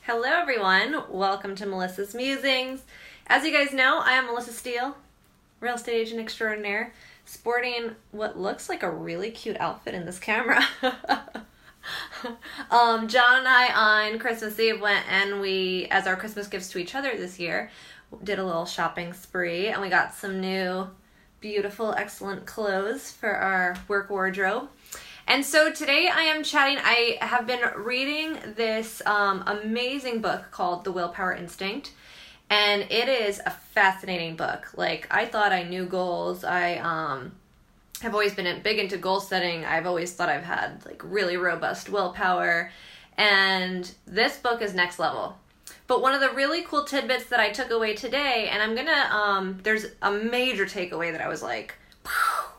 Hello everyone, welcome to Melissa's Musings. As you guys know, I am Melissa Steele, real estate agent extraordinaire, sporting what looks like a really cute outfit in this camera. John and I on Christmas Eve went and we, as our Christmas gifts to each other this year, did a little shopping spree and we got some new beautiful, excellent clothes for our work wardrobe. And so today I am chatting. I have been reading this amazing book called The Willpower Instinct, and it is a fascinating book. Like, I thought I knew goals. I have always been big into goal setting. I've always thought I've had like really robust willpower, and this book is next level. But one of the really cool tidbits that I took away today, and I'm gonna, there's a major takeaway that I was like,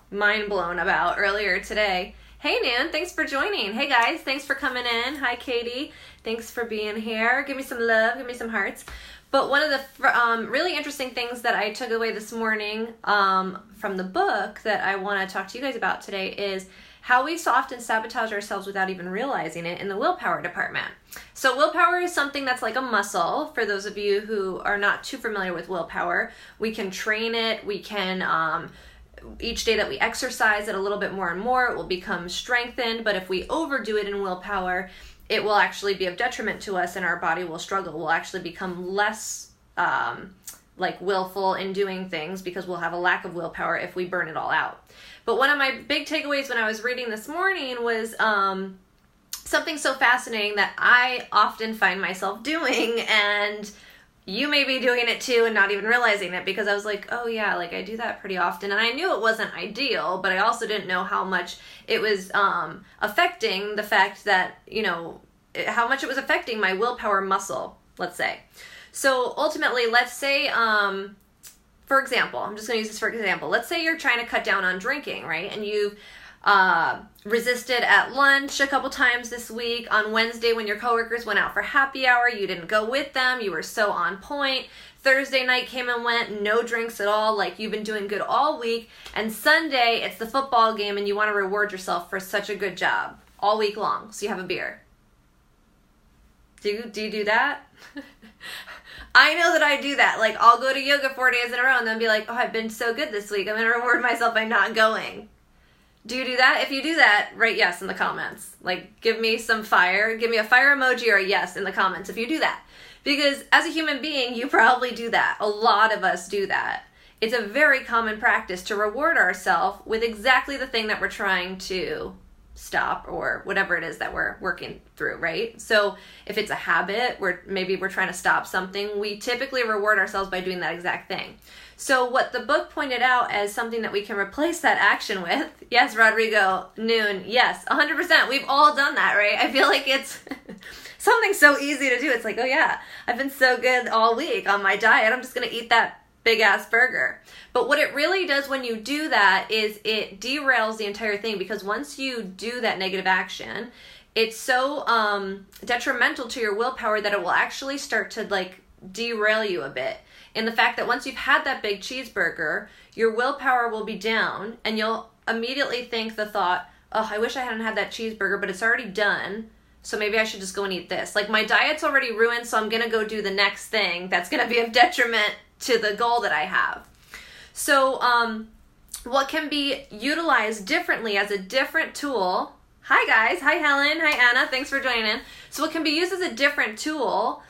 mind blown about earlier today. Hey Nan, thanks for joining. Hey guys, thanks for coming in. Hi Katie, thanks for being here. Give me some love, give me some hearts. But one of the really interesting things that I took away this morning from the book that I want to talk to you guys about today is how we so often sabotage ourselves without even realizing it in the willpower department. So willpower is something that's like a muscle. For those of you who are not too familiar with willpower, we can train it, we can each day that we exercise it a little bit more and more, it will become strengthened. But if we overdo it in willpower, it will actually be of detriment to us and our body will struggle. We'll actually become less like willful in doing things because we'll have a lack of willpower if we burn it all out. But one of my big takeaways when I was reading this morning was something so fascinating that I often find myself doing, and you may be doing it too and not even realizing it, because I was like, oh yeah, like I do that pretty often. And I knew it wasn't ideal, but I also didn't know how much it was affecting the fact that, you know, how much it was affecting my willpower muscle, let's say. So ultimately, let's say, for example, I'm just going to use this for example. Let's say you're trying to cut down on drinking, right? And you've resisted at lunch a couple times this week. On Wednesday, when your coworkers went out for happy hour, you didn't go with them. You were so on point. Thursday night came and went, no drinks at all. Like, you've been doing good all week. And Sunday, it's the football game and you want to reward yourself for such a good job all week long. So you have a beer. Do you do that? I know that I do that. Like, I'll go to yoga 4 days in a row and then be like, oh, I've been so good this week. I'm going to reward myself by not going. Do you do that? If you do that, write yes in the comments. Like, give me some fire. Give me a fire emoji or a yes in the comments if you do that. Because as a human being, you probably do that. A lot of us do that. It's a very common practice to reward ourselves with exactly the thing that we're trying to stop, or whatever it is that we're working through, right? So if it's a habit where maybe we're trying to stop something, we typically reward ourselves by doing that exact thing. So what the book pointed out as something that we can replace that action with, yes, Rodrigo, noon, yes, 100%. We've all done that, right? I feel like it's something so easy to do. It's like, oh yeah, I've been so good all week on my diet. I'm just going to eat that big ass burger. But what it really does when you do that is it derails the entire thing, because once you do that negative action, it's so detrimental to your willpower that it will actually start to like derail you a bit. And the fact that once you've had that big cheeseburger, your willpower will be down and you'll immediately think the thought, oh, I wish I hadn't had that cheeseburger, but it's already done. So maybe I should just go and eat this. Like, my diet's already ruined, so I'm going to go do the next thing that's going to be of detriment to the goal that I have. So what can be utilized differently as a different tool? Hi guys. Hi Helen. Hi Anna. Thanks for joining in. So what can be used as a different tool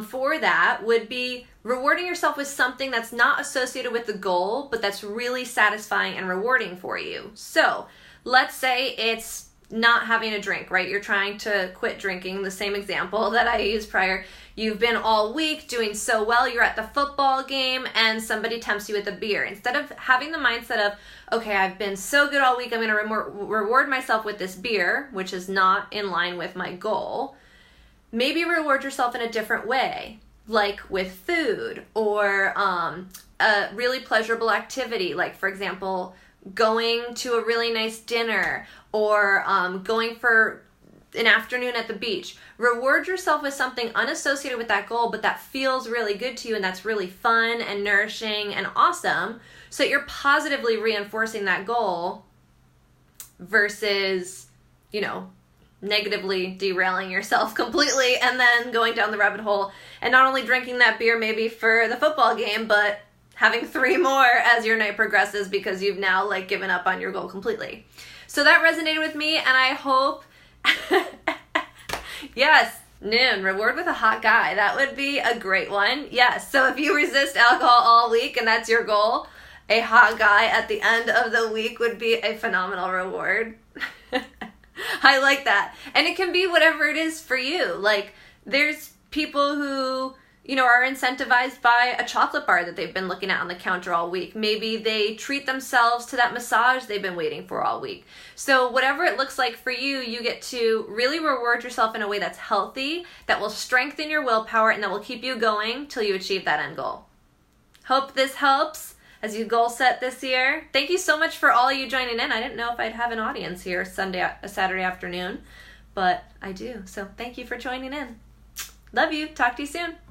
for that would be rewarding yourself with something that's not associated with the goal, but that's really satisfying and rewarding for you. So let's say it's not having a drink, right? You're trying to quit drinking, the same example that I used prior. You've been all week doing so well, you're at the football game and somebody tempts you with a beer. Instead of having the mindset of, okay, I've been so good all week, I'm going to reward myself with this beer, which is not in line with my goal, maybe reward yourself in a different way, like with food or a really pleasurable activity, like for example, going to a really nice dinner or going for an afternoon at the beach. Reward yourself with something unassociated with that goal, but that feels really good to you and that's really fun and nourishing and awesome, so that you're positively reinforcing that goal versus, you know, negatively derailing yourself completely and then going down the rabbit hole and not only drinking that beer maybe for the football game, but having 3 more as your night progresses because you've now like given up on your goal completely. So that resonated with me, and I hope yes, noon, reward with a hot guy. That would be a great one. Yes. So if you resist alcohol all week and that's your goal, a hot guy at the end of the week would be a phenomenal reward. I like that. And it can be whatever it is for you. Like, there's people who, you know, are incentivized by a chocolate bar that they've been looking at on the counter all week. Maybe they treat themselves to that massage they've been waiting for all week. So whatever it looks like for you, you get to really reward yourself in a way that's healthy, that will strengthen your willpower, and that will keep you going till you achieve that end goal. Hope this helps as you goal set this year. Thank you so much for all you joining in. I didn't know if I'd have an audience here Saturday afternoon, but I do. So thank you for joining in. Love you. Talk to you soon.